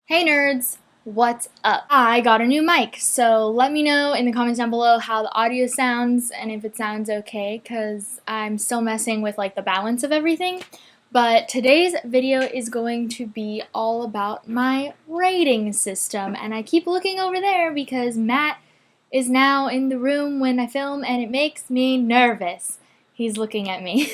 Hey nerds, what's up? I got a new mic, so let me know in the comments down below how the audio sounds and if it sounds okay, because I'm still messing with like the balance of everything. But today's video is going to be all about my rating system, and I keep looking over there because Matt is now in the room when I film and it makes me nervous. He's looking at me.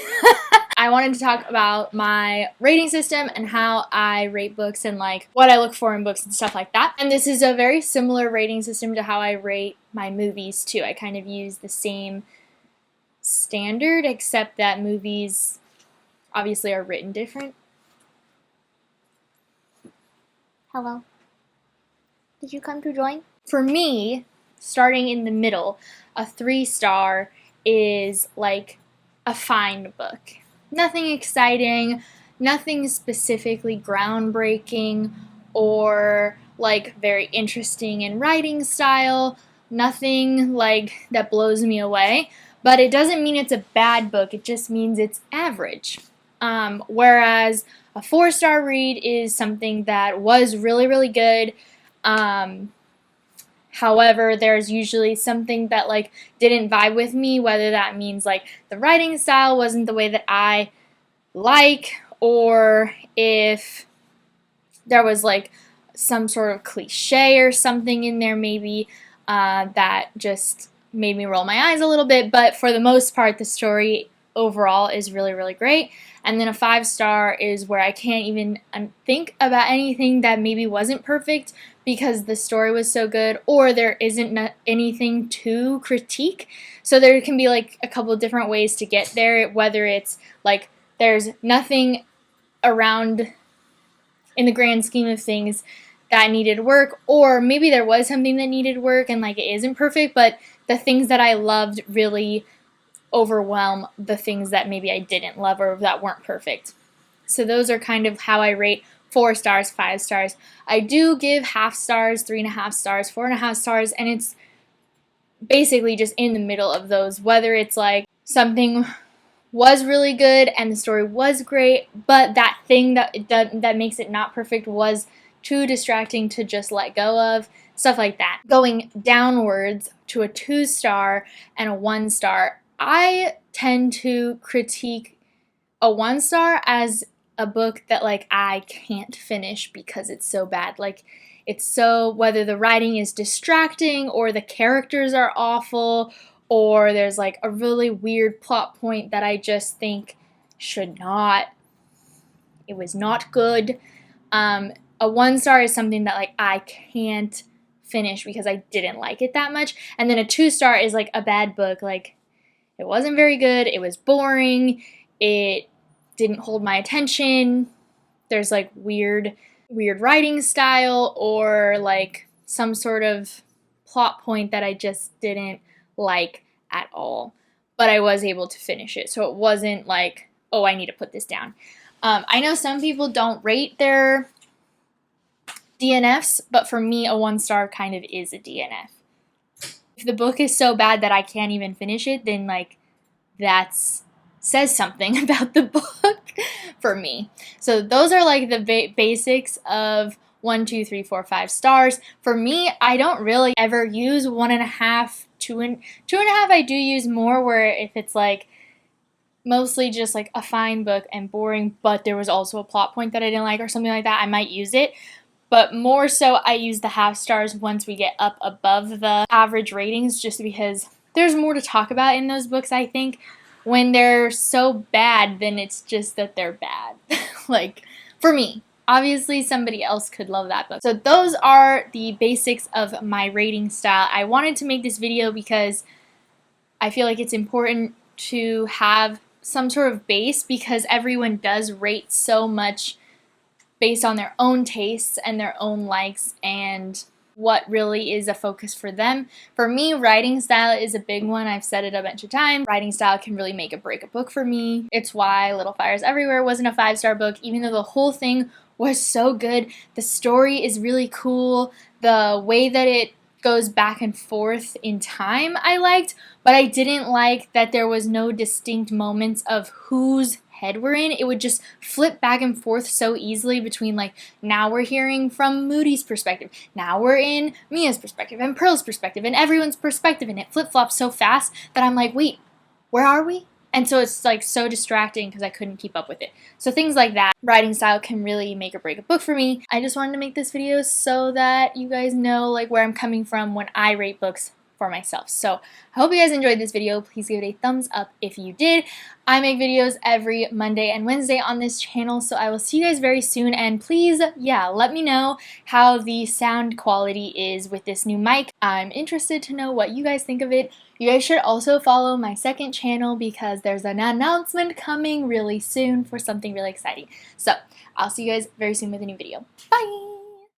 I wanted to talk about my rating system and how I rate books and like what I look for in books and stuff like that. And this is a very similar rating system to how I rate my movies too. I kind of use the same standard, except that movies obviously are written different. Hello. Did you come to join? For me, starting in the middle, a 3-star is like a fine book. Nothing exciting, nothing specifically groundbreaking or like very interesting in writing style, nothing like that blows me away, but it doesn't mean it's a bad book, it just means it's average. Whereas a 4-star read is something that was really, really good. However, there's usually something that like didn't vibe with me, whether that means like the writing style wasn't the way that I like, or if there was like some sort of cliche or something in there maybe that just made me roll my eyes a little bit. But for the most part, the story overall is really, really great. And then a 5-star is where I can't even think about anything that maybe wasn't perfect because the story was so good, or there isn't anything to critique. So there can be like a couple different ways to get there, whether it's like there's nothing around in the grand scheme of things that needed work, or maybe there was something that needed work and like it isn't perfect, but the things that I loved really overwhelm the things that maybe I didn't love or that weren't perfect. So those are kind of how I rate 4 stars, 5 stars. I do give half stars, 3.5 stars, 4.5 stars, and it's basically just in the middle of those, whether it's like something was really good and the story was great, but that thing that makes it not perfect was too distracting to just let go of, stuff like that. Going downwards to a 2-star and a 1-star, I tend to critique a 1-star as a book that like I can't finish because it's so bad. Like it's so, whether the writing is distracting or the characters are awful or there's like a really weird plot point that I just think it was not good. A 1-star is something that like I can't finish because I didn't like it that much. And then a 2-star is like a bad book. Like it wasn't very good, it was boring, it didn't hold my attention, there's like weird writing style or like some sort of plot point that I just didn't like at all, but I was able to finish it, so it wasn't like, oh, I need to put this down. I know some people don't rate their DNFs, but for me, a 1-star kind of is a DNF. If the book is so bad that I can't even finish it, then like says something about the book for me. So those are like the basics of 1, 2, 3, 4, 5 stars. For me, I don't really ever use 1.5, 2.5. I do use more, where if it's like mostly just like a fine book and boring, but there was also a plot point that I didn't like or something like that, I might use it. But more so, I use the half stars once we get up above the average ratings, just because there's more to talk about in those books, I think. When they're so bad, then it's just that they're bad. Like, for me. Obviously, somebody else could love that book. So those are the basics of my rating style. I wanted to make this video because I feel like it's important to have some sort of base, because everyone does rate so much based on their own tastes and their own likes and what really is a focus for them. For me, writing style is a big one. I've said it a bunch of times. Writing style can really make or break a book for me. It's why Little Fires Everywhere wasn't a 5-star book, even though the whole thing was so good. The story is really cool. The way that it goes back and forth in time I liked, but I didn't like that there was no distinct moments of whose head we're in, it would just flip back and forth so easily between like, now we're hearing from Moody's perspective, now we're in Mia's perspective and Pearl's perspective and everyone's perspective, and it flip-flops so fast that I'm like, wait, where are we? And so it's like so distracting because I couldn't keep up with it. So things like that, writing style can really make or break a book for me. I just wanted to make this video so that you guys know like where I'm coming from when I rate books for myself. So I hope you guys enjoyed this video. Please give it a thumbs up if you did. I make videos every Monday and Wednesday on this channel, so I will see you guys very soon. And please, yeah, let me know how the sound quality is with this new mic. I'm interested to know what you guys think of it. You guys should also follow my second channel because there's an announcement coming really soon for something really exciting. So I'll see you guys very soon with a new video. Bye!